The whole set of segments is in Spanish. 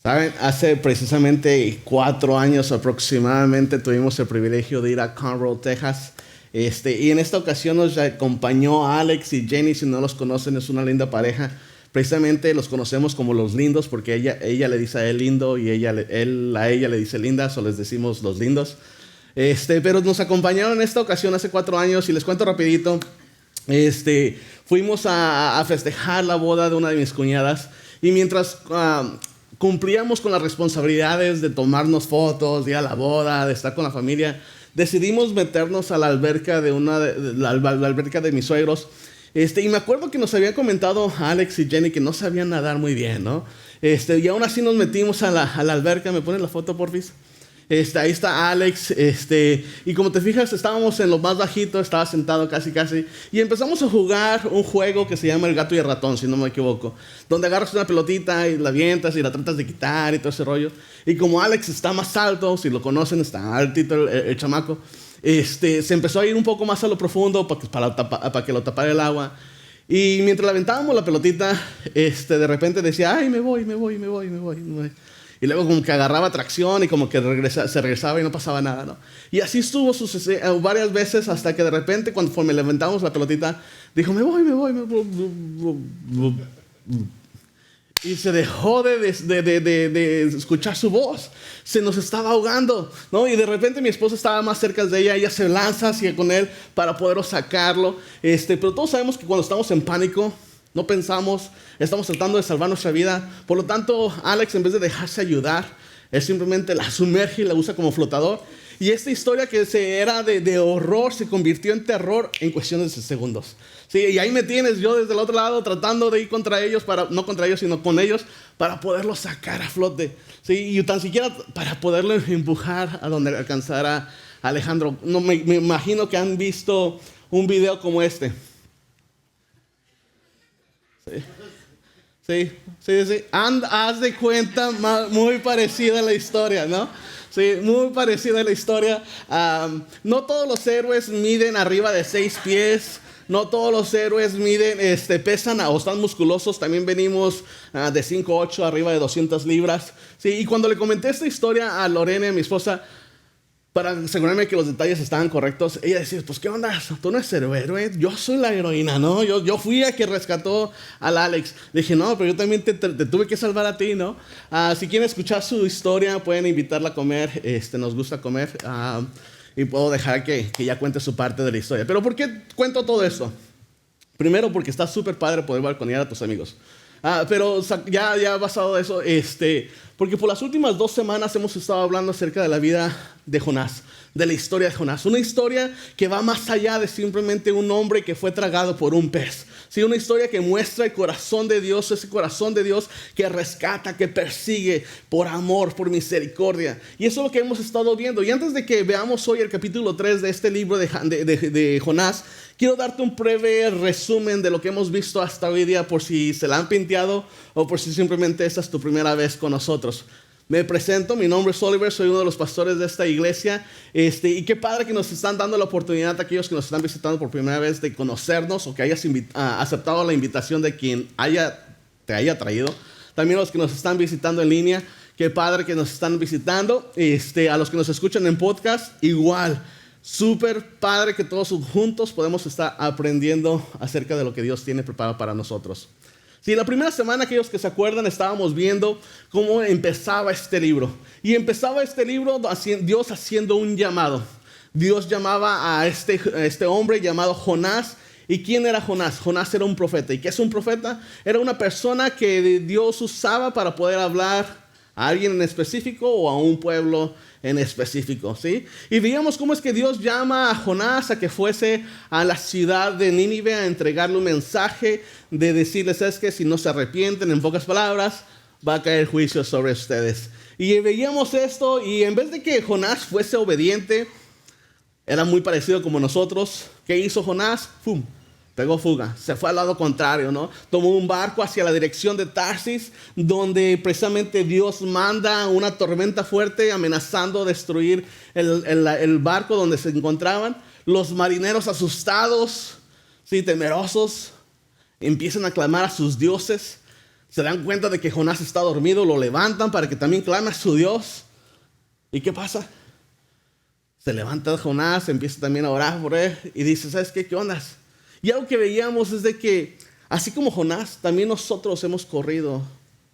Saben, hace precisamente 4 años aproximadamente tuvimos el privilegio de ir a Conroe, Texas. Y en esta ocasión nos acompañó Alex y Jenny. Si no los conocen, es una linda pareja. Precisamente los conocemos como los lindos porque ella le dice a él lindo y él a ella le dice linda, o les decimos los lindos. Pero nos acompañaron en esta ocasión hace 4 años y les cuento rapidito. Fuimos a festejar la boda de una de mis cuñadas y mientras cumplíamos con las responsabilidades de tomarnos fotos, de ir a la boda, de estar con la familia, decidimos meternos a la alberca la alberca de mis suegros. Y me acuerdo que nos habían comentado Alex y Jenny que no sabían nadar muy bien, ¿no? Y aún así nos metimos a la alberca. ¿Me pones la foto, porfis? Ahí está Alex, y como te fijas, estábamos en lo más bajito, estaba sentado casi, y empezamos a jugar un juego que se llama El gato y el ratón, si no me equivoco, donde agarras una pelotita y la avientas y la tratas de quitar y todo ese rollo. Y como Alex está más alto, si lo conocen, está altito el chamaco, se empezó a ir un poco más a lo profundo para que lo tapara el agua. Y mientras le aventábamos la pelotita, de repente decía, ay, me voy. Y luego como que agarraba tracción y como que se regresaba y no pasaba nada, ¿no? Y así estuvo varias veces hasta que de repente, conforme le aventamos la pelotita, dijo, me voy. Y se dejó de escuchar su voz. Se nos estaba ahogando, ¿no? Y de repente mi esposa estaba más cerca de ella se lanza hacia con él para poderlo sacarlo. Pero todos sabemos que cuando estamos en pánico, no pensamos, estamos tratando de salvar nuestra vida. Por lo tanto, Alex, en vez de dejarse ayudar, él simplemente la sumerge y la usa como flotador. Y esta historia que era de horror se convirtió en terror en cuestiones de segundos. Sí, y ahí me tienes yo desde el otro lado tratando de ir contra ellos, no contra ellos, sino con ellos, para poderlos sacar a flote. Sí, y tan siquiera para poderlo empujar a donde alcanzara Alejandro. No, me imagino que han visto un video como este. Sí. Haz de cuenta, muy parecida a la historia, ¿no? Sí, muy parecida a la historia. No todos los héroes miden arriba de 6 pies. No todos los héroes pesan o están musculosos. También venimos de 5'8", arriba de 200 libras. Sí, y cuando le comenté esta historia a Lorena, mi esposa, para asegurarme que los detalles estaban correctos, ella decía, pues, ¿qué onda? Tú no eres héroe, yo soy la heroína, ¿no? Yo fui a que rescató al Alex. Le dije, no, pero yo también te tuve que salvar a ti, ¿no? Si quieren escuchar su historia, pueden invitarla a comer. Nos gusta comer. Y puedo dejar que ya cuente su parte de la historia. Pero ¿por qué cuento todo esto? Primero, porque está súper padre poder balconear a tus amigos. Pero ya basado eso, porque por las últimas 2 semanas hemos estado hablando acerca de la vida de Jonás, de la historia de Jonás. Una historia que va más allá de simplemente un hombre que fue tragado por un pez. Sí, una historia que muestra el corazón de Dios, ese corazón de Dios que rescata, que persigue por amor, por misericordia. Y eso es lo que hemos estado viendo. Y antes de que veamos hoy el capítulo 3 de este libro de Jonás, quiero darte un breve resumen de lo que hemos visto hasta hoy día, por si se la han pinteado o por si simplemente esta es tu primera vez con nosotros. Me presento, mi nombre es Oliver, soy uno de los pastores de esta iglesia. Y qué padre que nos están dando la oportunidad a aquellos que nos están visitando por primera vez de conocernos o que hayas aceptado la invitación de quien te haya traído. También los que nos están visitando en línea, qué padre que nos están visitando. A los que nos escuchan en podcast, igual. Súper padre que todos juntos podemos estar aprendiendo acerca de lo que Dios tiene preparado para nosotros. Sí, la primera semana, aquellos que se acuerdan, estábamos viendo cómo empezaba este libro. Y empezaba este libro Dios haciendo un llamado. Dios llamaba a este hombre llamado Jonás. ¿Y quién era Jonás? Jonás era un profeta. ¿Y qué es un profeta? Era una persona que Dios usaba para poder hablar ¿A alguien en específico o a un pueblo en específico? ¿Sí? Y veíamos cómo es que Dios llama a Jonás a que fuese a la ciudad de Nínive a entregarle un mensaje de decirles, ¿sabes qué? Si no se arrepienten, en pocas palabras, va a caer juicio sobre ustedes. Y veíamos esto, y en vez de que Jonás fuese obediente, era muy parecido como nosotros. ¿Qué hizo Jonás? ¡Pum! Pegó fuga, se fue al lado contrario, ¿no? Tomó un barco hacia la dirección de Tarsis, donde precisamente Dios manda una tormenta fuerte amenazando destruir el barco donde se encontraban. Los marineros asustados, sí, temerosos, empiezan a clamar a sus dioses. Se dan cuenta de que Jonás está dormido, lo levantan para que también clame a su Dios. ¿Y qué pasa? Se levanta Jonás, empieza también a orar por él y dice, ¿sabes qué? ¿Qué onda? Y algo que veíamos es de que, así como Jonás, también nosotros hemos corrido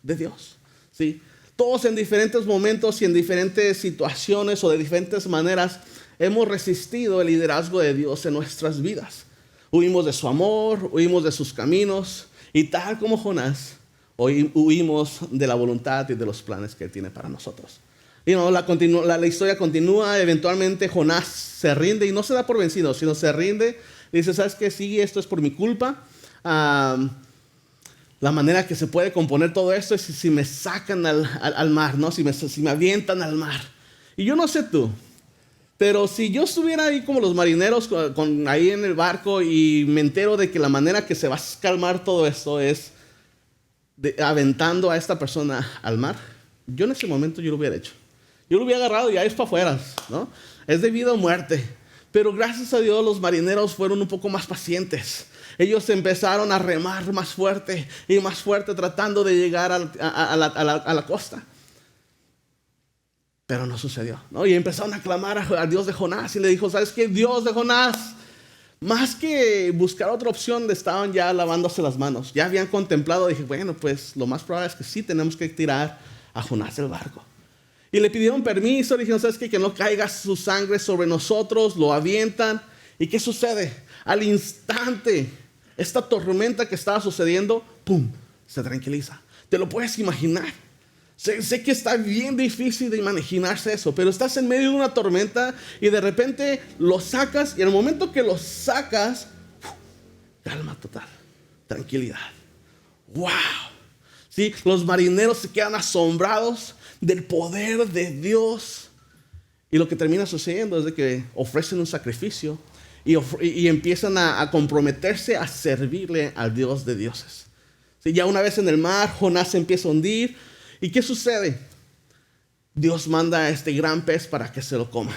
de Dios, ¿sí? Todos en diferentes momentos y en diferentes situaciones o de diferentes maneras hemos resistido el liderazgo de Dios en nuestras vidas. Huimos de su amor, huimos de sus caminos y tal como Jonás, hoy huimos de la voluntad y de los planes que Él tiene para nosotros. Y no, la historia continúa, eventualmente Jonás se rinde y no se da por vencido, sino se rinde. Dice, ¿sabes qué? Sí, esto es por mi culpa. La manera que se puede componer todo esto es si me sacan al mar, ¿no? Si me avientan al mar. Y yo no sé tú, pero si yo estuviera ahí como los marineros ahí en el barco y me entero de que la manera que se va a calmar todo esto es aventando a esta persona al mar, yo en ese momento yo lo hubiera hecho. Yo lo hubiera agarrado y ahí es para afuera, ¿no? Es de vida o muerte. Pero gracias a Dios los marineros fueron un poco más pacientes. Ellos empezaron a remar más fuerte y más fuerte tratando de llegar a la costa. Pero no sucedió, ¿no? Y empezaron a clamar al Dios de Jonás y le dijo, ¿sabes qué? Dios de Jonás. Más que buscar otra opción, le estaban ya lavándose las manos. Ya habían contemplado, dije, bueno, pues lo más probable es que sí tenemos que tirar a Jonás del barco. Y le pidieron permiso, le dijeron, ¿sabes qué? Que no caiga su sangre sobre nosotros, lo avientan. ¿Y qué sucede? Al instante, esta tormenta que estaba sucediendo, ¡pum!, se tranquiliza. ¿Te lo puedes imaginar? Sé que está bien difícil de imaginarse eso, pero estás en medio de una tormenta y de repente lo sacas y en el momento que lo sacas, calma total, tranquilidad. ¡Wow! ¿Sí? Los marineros se quedan asombrados del poder de Dios. Y lo que termina sucediendo es de que ofrecen un sacrificio y empiezan a comprometerse a servirle al Dios de dioses. ¿Sí? Ya una vez en el mar, Jonás se empieza a hundir. ¿Y qué sucede? Dios manda a este gran pez para que se lo coma.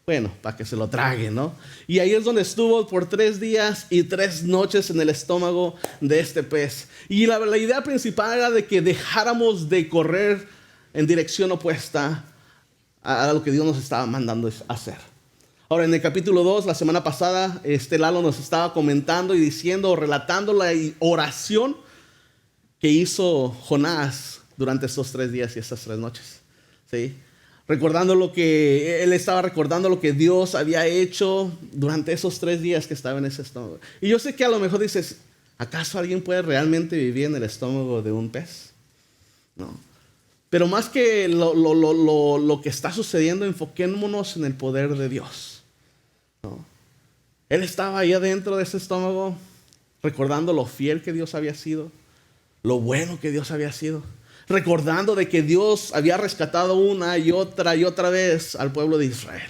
Bueno, para que se lo trague, ¿no? Y ahí es donde estuvo por 3 días y 3 noches en el estómago de este pez. Y la idea principal era de que dejáramos de correr en dirección opuesta a lo que Dios nos estaba mandando a hacer. Ahora, en el capítulo 2, la semana pasada, Lalo nos estaba comentando y diciendo, relatando la oración que hizo Jonás durante estos 3 días y estas 3 noches. ¿Sí? Él estaba recordando lo que Dios había hecho durante esos 3 días que estaba en ese estómago. Y yo sé que a lo mejor dices, ¿acaso alguien puede realmente vivir en el estómago de un pez? No. Pero más que lo que está sucediendo, enfoquémonos en el poder de Dios, ¿no? Él estaba ahí adentro de ese estómago, recordando lo fiel que Dios había sido, lo bueno que Dios había sido, recordando de que Dios había rescatado una y otra vez al pueblo de Israel.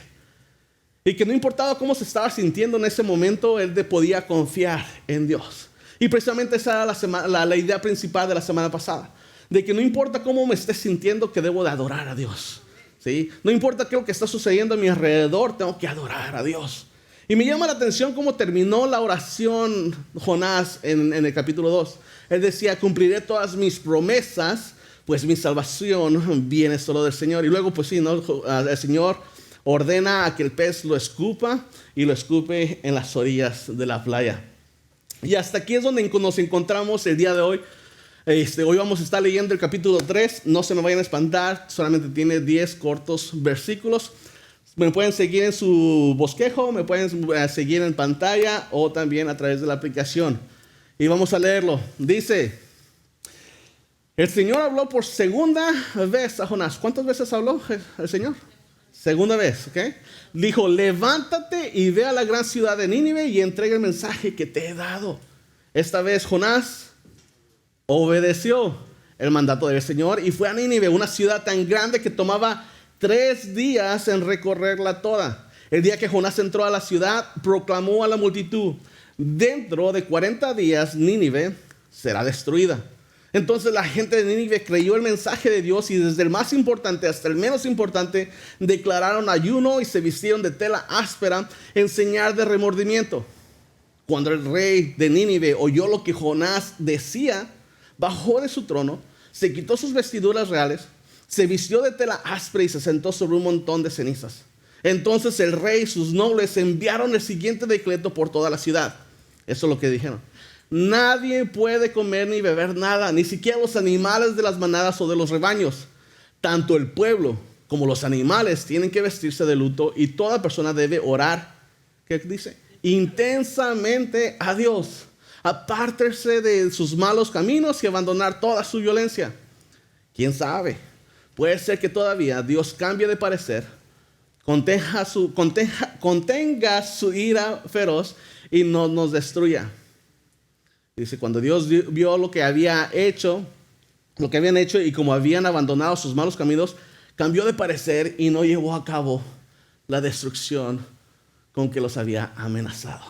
Y que no importaba cómo se estaba sintiendo en ese momento, él podía confiar en Dios. Y precisamente esa era la idea principal de la semana pasada. De que no importa cómo me esté sintiendo, que debo de adorar a Dios. ¿Sí? No importa qué es lo que está sucediendo a mi alrededor, tengo que adorar a Dios. Y me llama la atención cómo terminó la oración Jonás en el capítulo 2. Él decía, cumpliré todas mis promesas, pues mi salvación viene solo del Señor. Y luego, pues sí, ¿no? El Señor ordena a que el pez lo escupa y lo escupe en las orillas de la playa. Y hasta aquí es donde nos encontramos el día de hoy. Hoy vamos a estar leyendo el capítulo 3. No se me vayan a espantar, solamente tiene 10 cortos versículos. Me pueden seguir en su bosquejo, me pueden seguir en pantalla o también a través de la aplicación. Y vamos a leerlo. Dice, El Señor habló por segunda vez a Jonás. ¿Cuántas veces habló el Señor? Segunda vez, ¿ok? Dijo, levántate y ve a la gran ciudad de Nínive y entrega el mensaje que te he dado. Esta vez Jonás obedeció el mandato del Señor y fue a Nínive, una ciudad tan grande que tomaba 3 días en recorrerla toda. El día que Jonás entró a la ciudad, proclamó a la multitud, dentro de 40 días Nínive será destruida. Entonces la gente de Nínive creyó el mensaje de Dios y desde el más importante hasta el menos importante declararon ayuno y se vistieron de tela áspera en señal de remordimiento. Cuando el rey de Nínive oyó lo que Jonás decía, bajó de su trono, se quitó sus vestiduras reales, se vistió de tela áspera y se sentó sobre un montón de cenizas. Entonces el rey y sus nobles enviaron el siguiente decreto por toda la ciudad. Eso es lo que dijeron. Nadie puede comer ni beber nada, ni siquiera los animales de las manadas o de los rebaños. Tanto el pueblo como los animales tienen que vestirse de luto y toda persona debe orar, ¿qué dice? Intensamente a Dios. Apártese de sus malos caminos y abandonar toda su violencia. ¿Quién sabe? Puede ser que todavía Dios cambie de parecer, contenga su ira feroz y no nos destruya. Dice, cuando Dios vio lo que habían hecho y como habían abandonado sus malos caminos, cambió de parecer y no llevó a cabo la destrucción con que los había amenazado.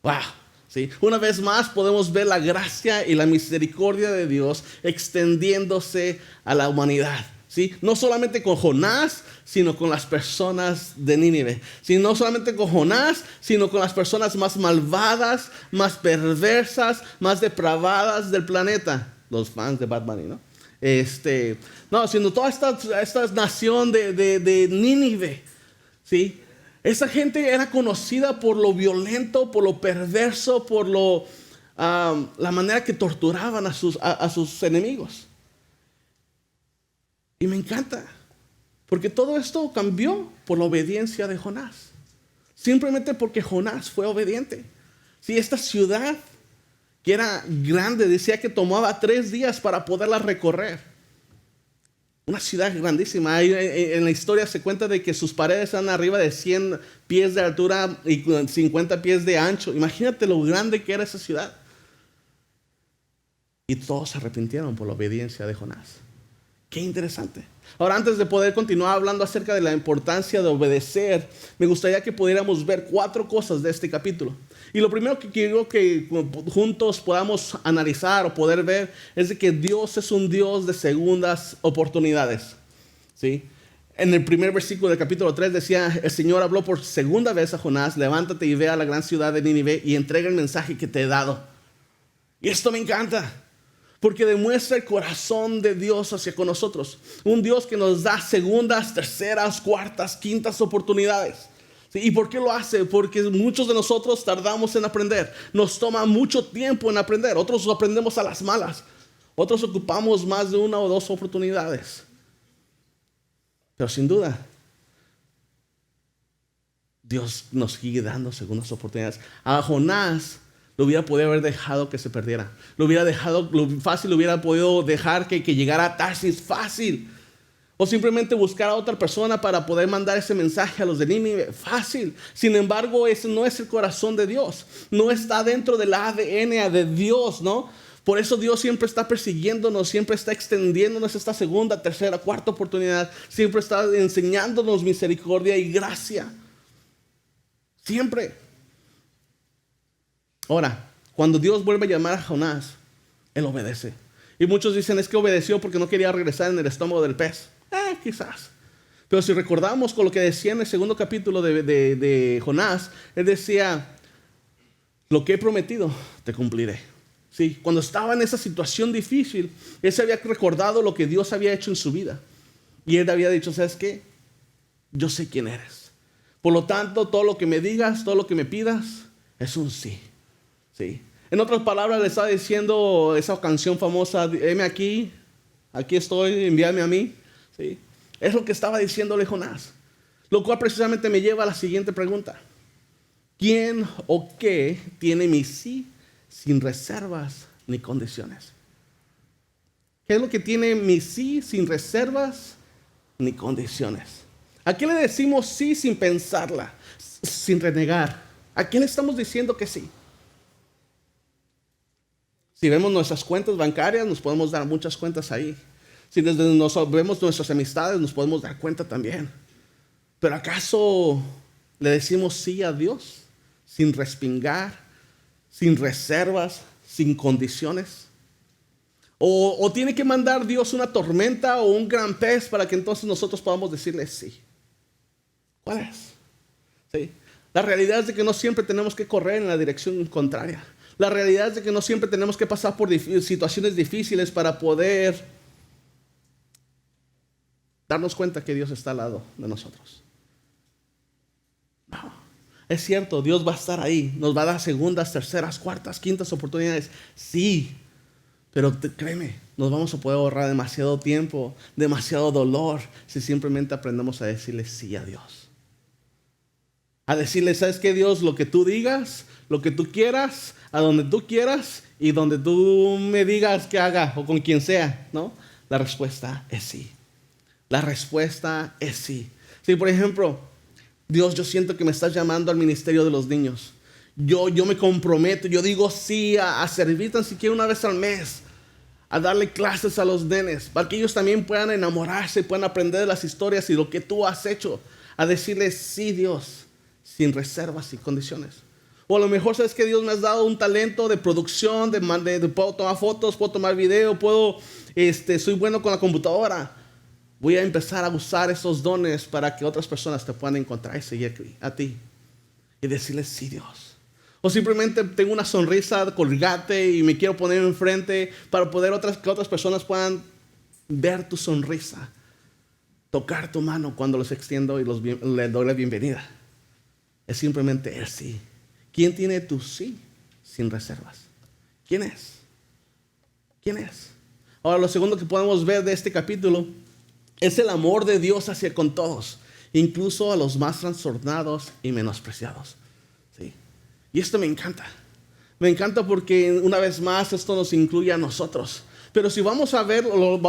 ¡Wow! ¿Sí? Una vez más podemos ver la gracia y la misericordia de Dios extendiéndose a la humanidad. ¿Sí? No solamente con Jonás, sino con las personas de Nínive. ¿Sí? No solamente con Jonás, sino con las personas más malvadas, más perversas, más depravadas del planeta. Los fans de Bad Bunny, ¿no? No, sino toda esta nación de Nínive. ¿Sí? Esa gente era conocida por lo violento, por lo perverso, por la manera que torturaban a sus enemigos. Y me encanta, porque todo esto cambió por la obediencia de Jonás. Simplemente porque Jonás fue obediente. Si esta ciudad, que era grande, decía que tomaba 3 días para poderla recorrer. Una ciudad grandísima. En la historia se cuenta de que sus paredes eran arriba de 100 pies de altura y 50 pies de ancho. Imagínate lo grande que era esa ciudad. Y todos se arrepintieron por la obediencia de Jonás. Qué interesante. Ahora, antes de poder continuar hablando acerca de la importancia de obedecer, me gustaría que pudiéramos ver 4 cosas de este capítulo. Y lo primero que quiero que juntos podamos analizar o poder ver es de que Dios es un Dios de segundas oportunidades. ¿Sí? En el primer versículo del capítulo 3 decía, el Señor habló por segunda vez a Jonás, levántate y ve a la gran ciudad de Nínive y entrega el mensaje que te he dado. Y esto me encanta. Porque demuestra el corazón de Dios hacia con nosotros. Un Dios que nos da segundas, terceras, cuartas, quintas oportunidades. ¿Sí? ¿Y por qué lo hace? Porque muchos de nosotros tardamos en aprender. Nos toma mucho tiempo en aprender. Otros aprendemos a las malas. Otros ocupamos más de 1 o 2 oportunidades. Pero sin duda, Dios nos sigue dando segundas oportunidades. A Jonás lo hubiera podido haber dejado que se perdiera. Lo hubiera podido dejar que llegara a Tarsis fácil. O simplemente buscar a otra persona para poder mandar ese mensaje a los de Nínive. Fácil. Sin embargo, ese no es el corazón de Dios. No está dentro del ADN de Dios, ¿no? Por eso Dios siempre está persiguiéndonos, siempre está extendiéndonos esta segunda, tercera, cuarta oportunidad. Siempre está enseñándonos misericordia y gracia. Siempre. Ahora, cuando Dios vuelve a llamar a Jonás, él obedece. Y muchos dicen, es que obedeció porque no quería regresar en el estómago del pez. Quizás. Pero si recordamos con lo que decía en el segundo capítulo de Jonás, él decía, lo que he prometido, te cumpliré. Sí, cuando estaba en esa situación difícil, él se había recordado lo que Dios había hecho en su vida. Y él había dicho, ¿sabes qué? Yo sé quién eres. Por lo tanto, todo lo que me digas, todo lo que me pidas, es un sí. Sí. En otras palabras, le estaba diciendo esa canción famosa, heme aquí estoy, envíame a mí. ¿Sí? Es lo que estaba diciéndole Jonás. Lo cual precisamente me lleva a la siguiente pregunta. ¿Quién o qué tiene mi sí sin reservas ni condiciones? ¿Qué es lo que tiene mi sí sin reservas ni condiciones? ¿A qué le decimos sí sin pensarla, sin renegar? ¿A qué le estamos diciendo que sí? Si vemos nuestras cuentas bancarias, nos podemos dar muchas cuentas ahí. Si desde vemos nuestras amistades, nos podemos dar cuenta también. ¿Pero acaso le decimos sí a Dios sin respingar, sin reservas, sin condiciones? ¿O tiene que mandar Dios una tormenta o un gran pez para que entonces nosotros podamos decirle sí? ¿Cuál es? ¿Sí? La realidad es de que no siempre tenemos que correr en la dirección contraria. La realidad es de que no siempre tenemos que pasar por situaciones difíciles para poder darnos cuenta que Dios está al lado de nosotros. No, es cierto, Dios va a estar ahí, nos va a dar segundas, terceras, cuartas, quintas oportunidades. Sí, pero créeme, nos vamos a poder ahorrar demasiado tiempo, demasiado dolor, si simplemente aprendemos a decirle sí a Dios. A decirle, ¿sabes qué, Dios? Lo que tú digas, lo que tú quieras, a donde tú quieras y donde tú me digas que haga o con quien sea, ¿no? La respuesta es sí. La respuesta es sí. Sí, por ejemplo, Dios, yo siento que me estás llamando al ministerio de los niños. Yo me comprometo, yo digo sí a servir tan siquiera una vez al mes, a darle clases a los nenes, para que ellos también puedan enamorarse, puedan aprender de las historias y lo que tú has hecho. A decirle sí, Dios, sin reservas y condiciones. O a lo mejor sabes que Dios me has dado un talento de producción, puedo tomar fotos, puedo tomar video, soy bueno con la computadora. Voy a empezar a usar esos dones para que otras personas te puedan encontrar y seguir a ti. Y decirles sí, Dios. O simplemente tengo una sonrisa colgate y me quiero poner enfrente para poder que otras personas puedan ver tu sonrisa. Tocar tu mano cuando los extiendo y les doy la bienvenida. Es simplemente el sí. ¿Quién tiene tu sí sin reservas? ¿Quién es? ¿Quién es? Ahora, lo segundo que podemos ver de este capítulo es el amor de Dios hacia con todos, incluso a los más trastornados y menospreciados. ¿Sí? Y esto me encanta. Me encanta porque una vez más esto nos incluye a nosotros. Pero si vamos a ver,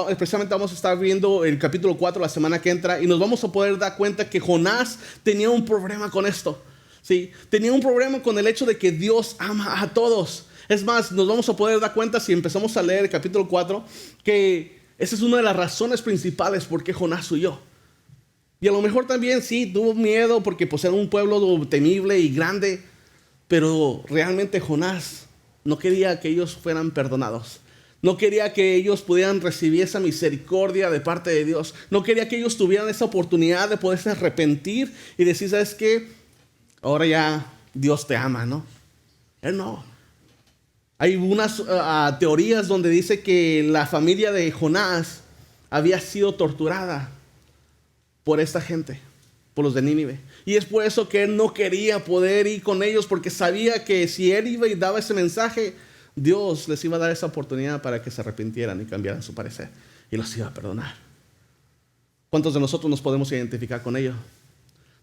especialmente vamos a estar viendo el capítulo 4 la semana que entra y nos vamos a poder dar cuenta que Jonás tenía un problema con esto. ¿Sí? Tenía un problema con el hecho de que Dios ama a todos. Es más, nos vamos a poder dar cuenta si empezamos a leer el capítulo 4 que esa es una de las razones principales por qué Jonás huyó. Y a lo mejor también sí, tuvo miedo porque era un pueblo temible y grande, pero realmente Jonás no quería que ellos fueran perdonados. No quería que ellos pudieran recibir esa misericordia de parte de Dios. No quería que ellos tuvieran esa oportunidad de poderse arrepentir y decir, ¿sabes qué? Ahora ya Dios te ama, ¿no? Él no. Hay unas teorías donde dice que la familia de Jonás había sido torturada por esta gente, por los de Nínive. Y es por eso que él no quería poder ir con ellos, porque sabía que si él iba y daba ese mensaje, Dios les iba a dar esa oportunidad para que se arrepintieran y cambiaran su parecer. Y los iba a perdonar. ¿Cuántos de nosotros nos podemos identificar con ello?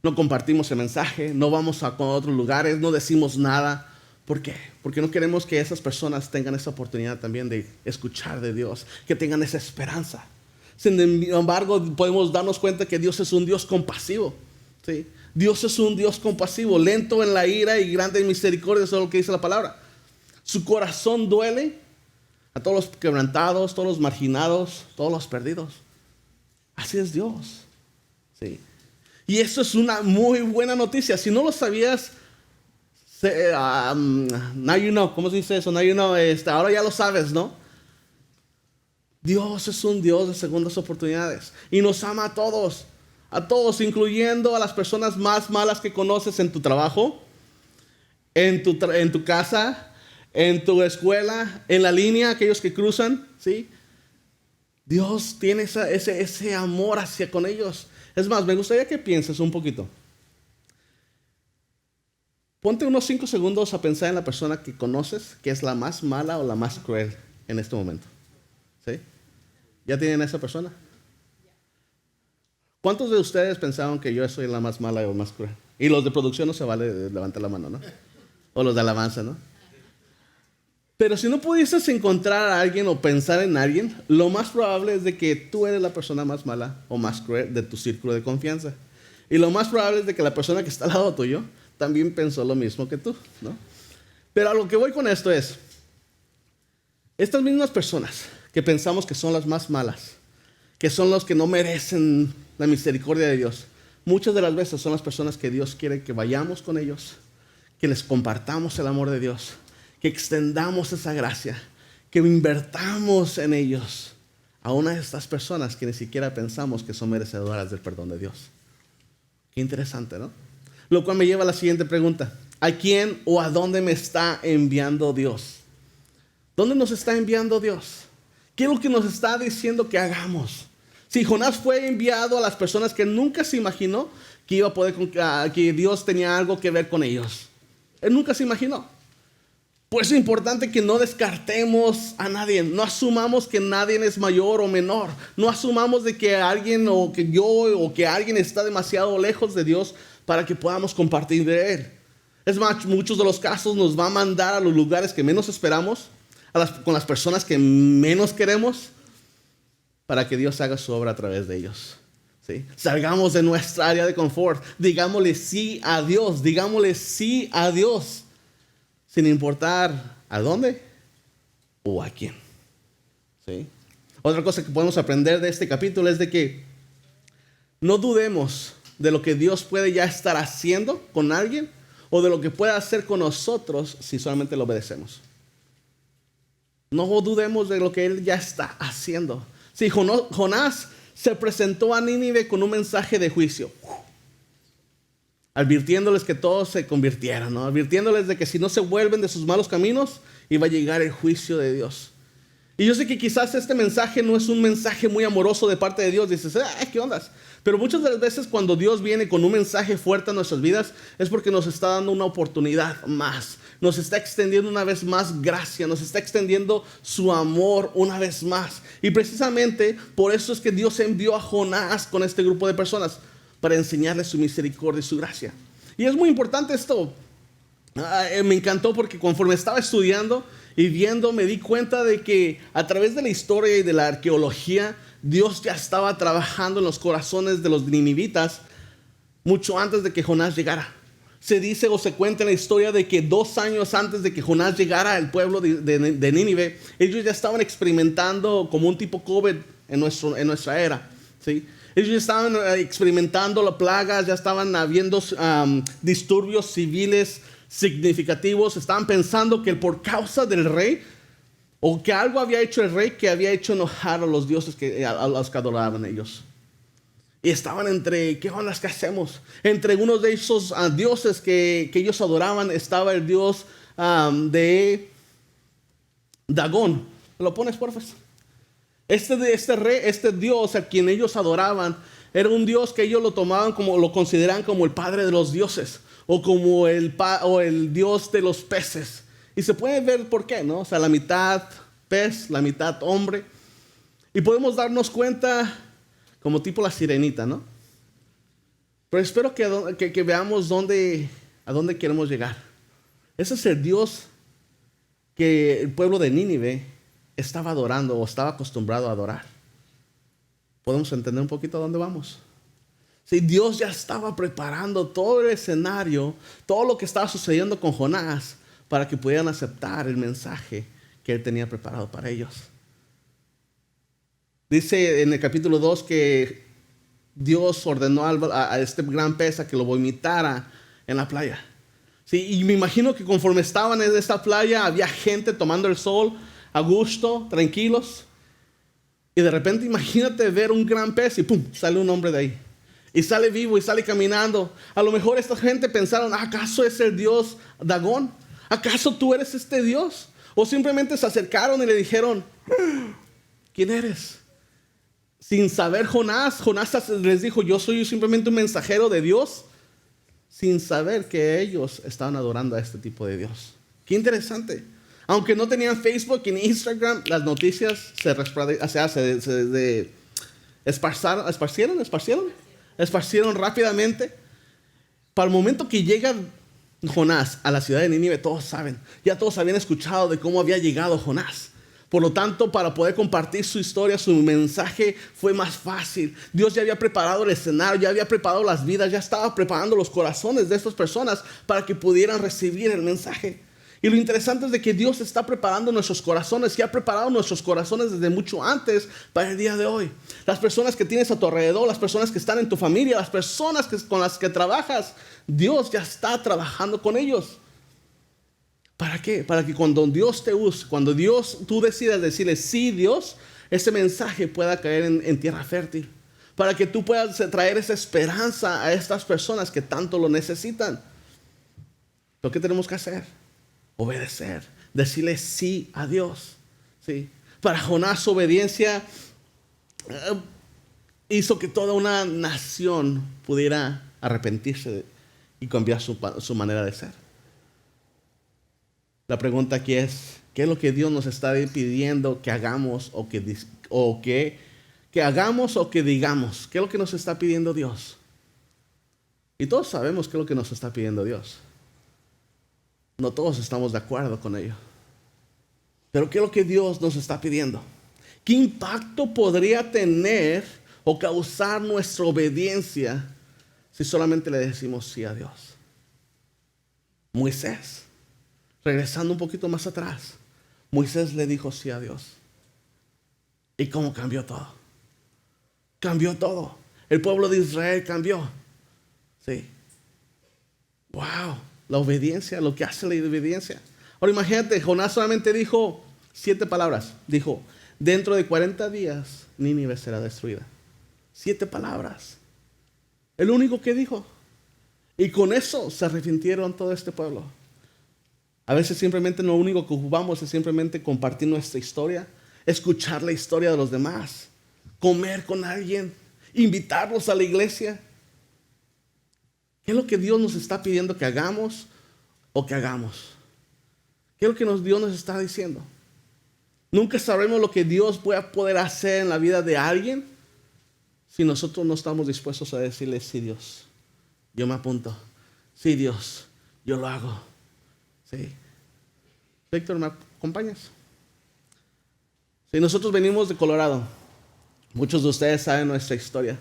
No compartimos el mensaje, no vamos a otros lugares, no decimos nada. ¿Por qué? Porque no queremos que esas personas tengan esa oportunidad también de escuchar de Dios, que tengan esa esperanza. Sin embargo, podemos darnos cuenta que Dios es un Dios compasivo. ¿Sí? Dios es un Dios compasivo, lento en la ira y grande en misericordia, eso es lo que dice la palabra. Su corazón duele a todos los quebrantados, todos los marginados, todos los perdidos. Así es Dios. ¿Sí? Y eso es una muy buena noticia. Si no lo sabías, now you know. ¿Cómo se dice eso? Now you know, ahora ya lo sabes, ¿no? Dios es un Dios de segundas oportunidades. Y nos ama a todos, incluyendo a las personas más malas que conoces en tu trabajo, en tu casa, en tu escuela, en la línea, aquellos que cruzan, ¿sí? Dios tiene ese amor hacia con ellos. Es más, me gustaría que pienses un poquito. Ponte unos 5 segundos a pensar en la persona que conoces, que es la más mala o la más cruel en este momento. ¿Sí? ¿Ya tienen a esa persona? ¿Cuántos de ustedes pensaron que yo soy la más mala o más cruel? Y los de producción no se vale levantar la mano, ¿no? O los de alabanza, ¿no? Pero si no pudieses encontrar a alguien o pensar en alguien, lo más probable es de que tú eres la persona más mala o más cruel de tu círculo de confianza. Y lo más probable es de que la persona que está al lado tuyo también pensó lo mismo que tú, ¿no? Pero a lo que voy con esto es, estas mismas personas que pensamos que son las más malas, que son los que no merecen la misericordia de Dios, muchas de las veces son las personas que Dios quiere que vayamos con ellos, que les compartamos el amor de Dios, que extendamos esa gracia, que invertamos en ellos, a una de estas personas que ni siquiera pensamos que son merecedoras del perdón de Dios. Qué interesante, ¿no? Lo cual me lleva a la siguiente pregunta. ¿A quién o a dónde me está enviando Dios? ¿Dónde nos está enviando Dios? ¿Qué es lo que nos está diciendo que hagamos? Si Jonás fue enviado a las personas que nunca se imaginó que iba a poder, que Dios tenía algo que ver con ellos. Él nunca se imaginó. Por eso es importante que no descartemos a nadie. No asumamos que nadie es mayor o menor. No asumamos de que alguien o que yo o que alguien está demasiado lejos de Dios para que podamos compartir de Él. Es más, muchos de los casos nos va a mandar a los lugares que menos esperamos, con las personas que menos queremos, para que Dios haga su obra a través de ellos. ¿Sí? Salgamos de nuestra área de confort. Digámosle sí a Dios. Digámosle sí a Dios. Sin importar a dónde o a quién. ¿Sí? Otra cosa que podemos aprender de este capítulo es de que no dudemos de lo que Dios puede ya estar haciendo con alguien o de lo que puede hacer con nosotros si solamente lo obedecemos. No dudemos de lo que Él ya está haciendo. Si Jonás se presentó a Nínive con un mensaje de juicio, advirtiéndoles que todos se convirtieran, ¿no? Advirtiéndoles de que si no se vuelven de sus malos caminos, iba a llegar el juicio de Dios. Y yo sé que quizás este mensaje no es un mensaje muy amoroso de parte de Dios. Dices, ¿qué ondas? Pero muchas de las veces cuando Dios viene con un mensaje fuerte a nuestras vidas es porque nos está dando una oportunidad más. Nos está extendiendo una vez más gracia. Nos está extendiendo su amor una vez más. Y precisamente por eso es que Dios envió a Jonás con este grupo de personas, para enseñarles su misericordia y su gracia. Y es muy importante esto. Me encantó porque conforme estaba estudiando y viendo, me di cuenta de que a través de la historia y de la arqueología, Dios ya estaba trabajando en los corazones de los ninivitas mucho antes de que Jonás llegara. Se dice o se cuenta en la historia de que 2 años antes de que Jonás llegara al pueblo de Nínive, ellos ya estaban experimentando como un tipo COVID en nuestra era, ¿sí? Ellos ya estaban experimentando la plaga, ya estaban habiendo disturbios civiles significativos. Estaban pensando que por causa del rey, o que algo había hecho el rey que había hecho enojar a los dioses a los que adoraban ellos. Y estaban entre, ¿qué onda? ¿Qué hacemos? Entre unos de esos dioses que ellos adoraban estaba el dios de Dagón. ¿Lo pones, por favor? Este dios a quien ellos adoraban era un dios que ellos lo consideran como el padre de los dioses o como el dios de los peces. Y se puede ver por qué, ¿no? O sea, la mitad pez, la mitad hombre. Y podemos darnos cuenta como tipo la sirenita, ¿no? Pero espero que veamos a dónde queremos llegar. Ese es el Dios que el pueblo de Nínive estaba adorando o estaba acostumbrado a adorar. ¿Podemos entender un poquito a dónde vamos? Sí, Dios ya estaba preparando todo el escenario, todo lo que estaba sucediendo con Jonás para que pudieran aceptar el mensaje que Él tenía preparado para ellos. Dice en el capítulo 2 que Dios ordenó a este gran pez a que lo vomitara en la playa. Sí, y me imagino que conforme estaban en esta playa había gente tomando el sol a gusto, tranquilos. Y de repente imagínate ver un gran pez y ¡pum! Sale un hombre de ahí. Y sale vivo y sale caminando. A lo mejor esta gente pensaron, ¿acaso es el dios Dagón? ¿Acaso tú eres este dios? O simplemente se acercaron y le dijeron, ¿quién eres? Sin saber Jonás les dijo, yo soy simplemente un mensajero de Dios, sin saber que ellos estaban adorando a este tipo de Dios. Qué interesante. Aunque no tenían Facebook ni Instagram, las noticias se esparcieron rápidamente. Para el momento que llega Jonás a la ciudad de Nínive, todos saben. Ya todos habían escuchado de cómo había llegado Jonás. Por lo tanto, para poder compartir su historia, su mensaje fue más fácil. Dios ya había preparado el escenario, ya había preparado las vidas, ya estaba preparando los corazones de estas personas para que pudieran recibir el mensaje. Y lo interesante es de que Dios está preparando nuestros corazones y ha preparado nuestros corazones desde mucho antes para el día de hoy. Las personas que tienes a tu alrededor, las personas que están en tu familia, las personas con las que trabajas, Dios ya está trabajando con ellos. ¿Para qué? Para que cuando Dios te use, cuando tú decidas decirle sí, Dios, ese mensaje pueda caer en tierra fértil. Para que tú puedas traer esa esperanza a estas personas que tanto lo necesitan. ¿Lo que tenemos que hacer? Obedecer, decirle sí a Dios. ¿Sí? Para Jonás, su obediencia hizo que toda una nación pudiera arrepentirse y cambiar su manera de ser. La pregunta aquí es, ¿qué es lo que Dios nos está pidiendo que hagamos que hagamos o que digamos? ¿Qué es lo que nos está pidiendo Dios? Y todos sabemos qué es lo que nos está pidiendo Dios. No todos estamos de acuerdo con ello. Pero ¿qué es lo que Dios nos está pidiendo? ¿Qué impacto podría tener o causar nuestra obediencia si solamente le decimos sí a Dios? Moisés, regresando un poquito más atrás, Moisés le dijo sí a Dios. ¿Y cómo cambió todo? Cambió todo. El pueblo de Israel cambió. Sí. Wow. La obediencia, lo que hace la obediencia. Ahora imagínate, Jonás solamente dijo 7 palabras. Dijo, dentro de 40 días Nínive será destruida. 7 palabras. El único que dijo. Y con eso se arrepintieron todo este pueblo. A veces simplemente lo único que ocupamos es simplemente compartir nuestra historia, escuchar la historia de los demás, comer con alguien, invitarlos a la iglesia. ¿Qué es lo que Dios nos está pidiendo que hagamos o que hagamos? ¿Qué es lo que Dios nos está diciendo? Nunca sabremos lo que Dios puede poder hacer en la vida de alguien si nosotros no estamos dispuestos a decirle, sí Dios, yo me apunto. Sí Dios, yo lo hago. Sí. Víctor, ¿me acompañas? Sí, nosotros venimos de Colorado. Muchos de ustedes saben nuestra historia.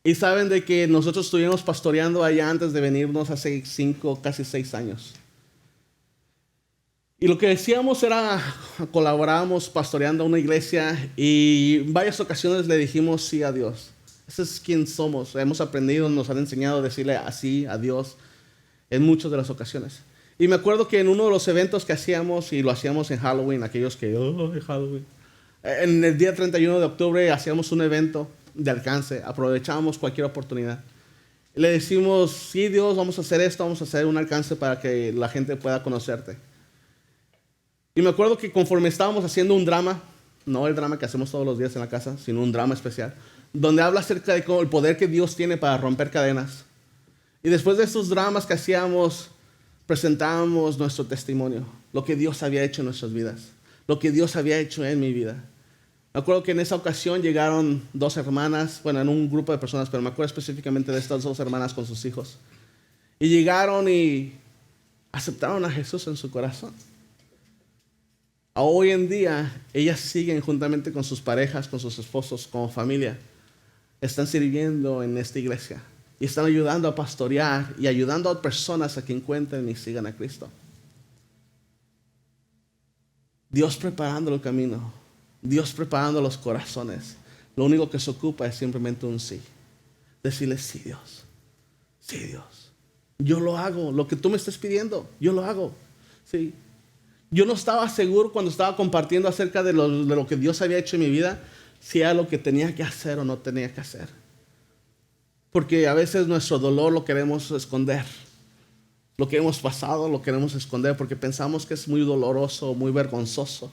Y saben de que nosotros estuvimos pastoreando allá antes de venirnos hace 5, casi 6 años. Y lo que decíamos era, colaborábamos pastoreando a una iglesia y en varias ocasiones le dijimos sí a Dios. Ese es quien somos. Hemos aprendido, nos han enseñado a decirle así a Dios en muchas de las ocasiones. Y me acuerdo que en uno de los eventos que hacíamos, y lo hacíamos en Halloween, aquellos que, Halloween. En el día 31 de octubre hacíamos un evento de alcance, aprovechábamos cualquier oportunidad. Le decimos, sí Dios, vamos a hacer esto, vamos a hacer un alcance para que la gente pueda conocerte. Y me acuerdo que conforme estábamos haciendo un drama, no el drama que hacemos todos los días en la casa, sino un drama especial, donde habla acerca de cómo el poder que Dios tiene para romper cadenas. Y después de estos dramas que hacíamos, presentábamos nuestro testimonio, lo que Dios había hecho en nuestras vidas, lo que Dios había hecho en mi vida. Me acuerdo que en esa ocasión llegaron 2 hermanas, bueno, en un grupo de personas, pero me acuerdo específicamente de estas 2 hermanas con sus hijos. Y llegaron y aceptaron a Jesús en su corazón. Hoy en día, ellas siguen juntamente con sus parejas, con sus esposos, como familia. Están sirviendo en esta iglesia y están ayudando a pastorear y ayudando a personas a que encuentren y sigan a Cristo. Dios preparando el camino, Dios preparando los corazones. Lo único que se ocupa es simplemente un sí. Decirle, sí Dios, sí Dios. Yo lo hago, lo que tú me estás pidiendo, yo lo hago. Sí. Yo no estaba seguro cuando estaba compartiendo acerca de lo que Dios había hecho en mi vida, si era lo que tenía que hacer o no tenía que hacer. Porque a veces nuestro dolor lo queremos esconder. Lo que hemos pasado lo queremos esconder porque pensamos que es muy doloroso, muy vergonzoso.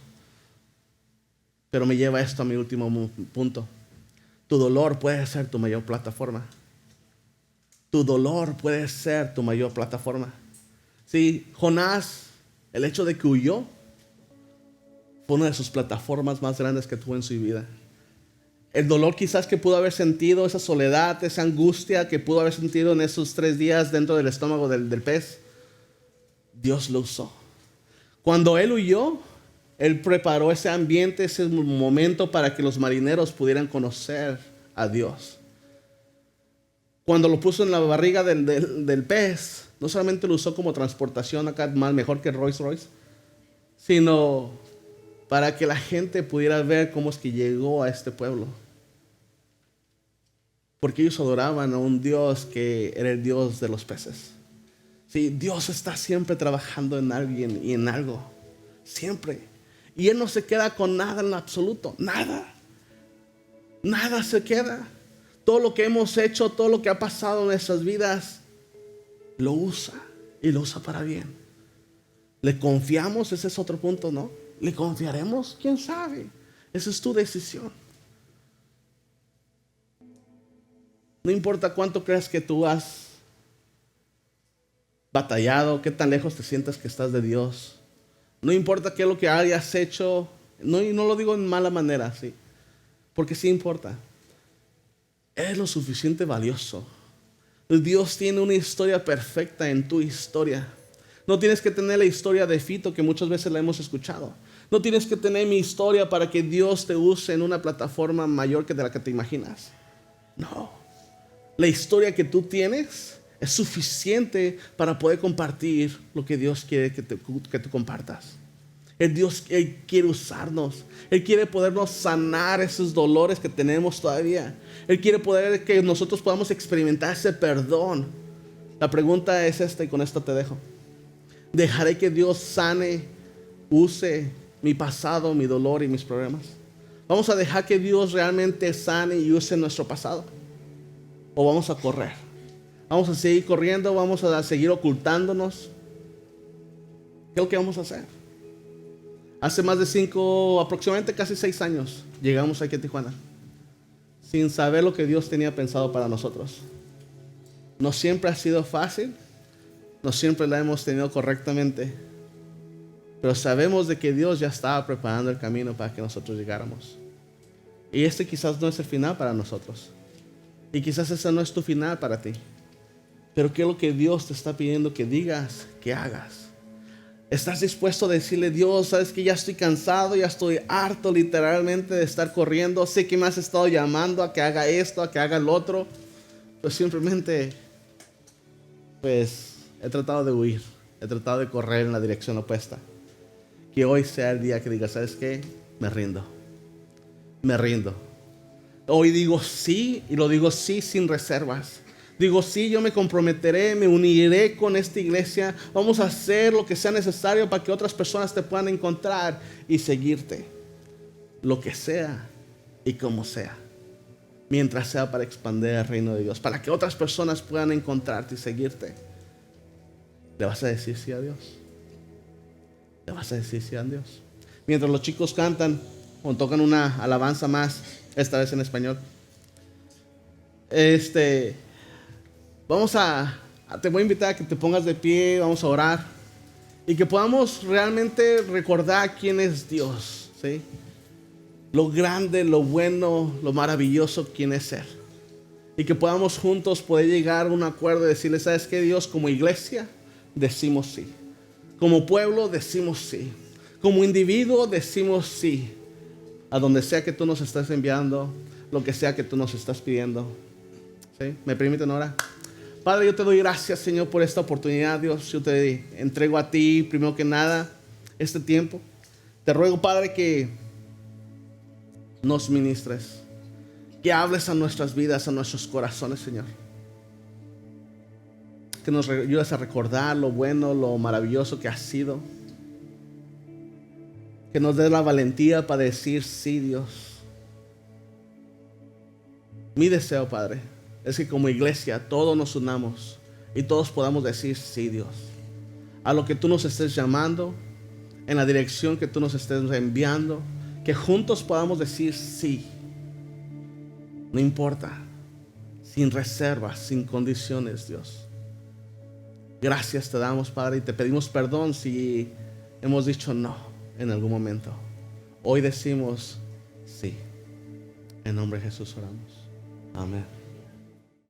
Pero me lleva esto a mi último punto. Tu dolor puede ser tu mayor plataforma. Tu dolor puede ser tu mayor plataforma. Sí, Jonás, el hecho de que huyó fue una de sus plataformas más grandes que tuvo en su vida. El dolor quizás que pudo haber sentido, esa soledad, esa angustia que pudo haber sentido en esos 3 días dentro del estómago del pez, Dios lo usó. Cuando él huyó, él preparó ese ambiente, ese momento para que los marineros pudieran conocer a Dios. Cuando lo puso en la barriga del pez, no solamente lo usó como transportación acá, más mejor que Rolls Royce, sino para que la gente pudiera ver cómo es que llegó a este pueblo. Porque ellos adoraban a un Dios que era el Dios de los peces. Sí, Dios está siempre trabajando en alguien y en algo. Siempre. Y Él no se queda con nada en lo absoluto. Nada. Nada se queda. Todo lo que hemos hecho, todo lo que ha pasado en nuestras vidas, lo usa. Y lo usa para bien. ¿Le confiamos? Ese es otro punto, ¿no? ¿Le confiaremos? ¿Quién sabe? Esa es tu decisión. No importa cuánto creas que tú has batallado, qué tan lejos te sientas que estás de Dios. No importa qué es lo que hayas hecho. No, y no lo digo en mala manera, sí. Porque sí importa. Eres lo suficiente valioso. Dios tiene una historia perfecta en tu historia. No tienes que tener la historia de Fito que muchas veces la hemos escuchado. No tienes que tener mi historia para que Dios te use en una plataforma mayor que de la que te imaginas. No. La historia que tú tienes es suficiente para poder compartir lo que Dios quiere que tú compartas. Él quiere usarnos. Él quiere podernos sanar esos dolores que tenemos todavía. Él quiere poder que nosotros podamos experimentar ese perdón. La pregunta es esta y con esto te dejo. ¿Dejaré que Dios sane, use mi pasado, mi dolor y mis problemas? ¿Vamos a dejar que Dios realmente sane y use nuestro pasado? ¿O vamos a correr? ¿Vamos a seguir corriendo? ¿Vamos a seguir ocultándonos? ¿Qué es lo que vamos a hacer? Hace más de 5, aproximadamente casi 6 años, llegamos aquí a Tijuana, sin saber lo que Dios tenía pensado para nosotros. No siempre ha sido fácil, no siempre la hemos tenido correctamente, pero sabemos de que Dios ya estaba preparando el camino para que nosotros llegáramos. Y este quizás no es el final para nosotros. Y quizás ese no es tu final para ti. Pero ¿qué es lo que Dios te está pidiendo que digas, que hagas? ¿Estás dispuesto a decirle, Dios, sabes que ya estoy cansado, ya estoy harto literalmente de estar corriendo? Sé que me has estado llamando a que haga esto, a que haga el otro. Pues simplemente, he tratado de huir. He tratado de correr en la dirección opuesta. Que hoy sea el día que digas, ¿sabes qué? Me rindo. Me rindo. Hoy digo sí, y lo digo sí sin reservas. Digo sí, yo me comprometeré, me uniré con esta iglesia. Vamos a hacer lo que sea necesario para que otras personas te puedan encontrar y seguirte. Lo que sea y como sea. Mientras sea para expandir el reino de Dios. Para que otras personas puedan encontrarte y seguirte. ¿Le vas a decir sí a Dios? ¿Le vas a decir sí a Dios? Mientras los chicos cantan o tocan una alabanza más, esta vez en español. Te voy a invitar a que te pongas de pie, vamos a orar y que podamos realmente recordar quién es Dios, ¿sí? Lo grande, lo bueno, lo maravilloso, quién es Él. Y que podamos juntos poder llegar a un acuerdo y decirle, ¿sabes qué, Dios? Como iglesia decimos sí. Como pueblo decimos sí. Como individuo decimos sí. A donde sea que tú nos estás enviando, lo que sea que tú nos estás pidiendo. ¿Sí? ¿Me permiten orar? Padre, yo te doy gracias, Señor, por esta oportunidad, Dios. Yo te entrego a ti, primero que nada, este tiempo. Te ruego, Padre, que nos ministres, que hables a nuestras vidas, a nuestros corazones, Señor. Que nos ayudes a recordar lo bueno, lo maravilloso que has sido. Que nos des la valentía para decir sí, Dios. Mi deseo, Padre, es que como iglesia todos nos unamos y todos podamos decir sí, Dios. A lo que tú nos estés llamando, en la dirección que tú nos estés enviando, que juntos podamos decir sí. No importa, sin reservas, sin condiciones, Dios. Gracias te damos, Padre, y te pedimos perdón si hemos dicho no en algún momento. Hoy decimos sí. En nombre de Jesús oramos. Amén.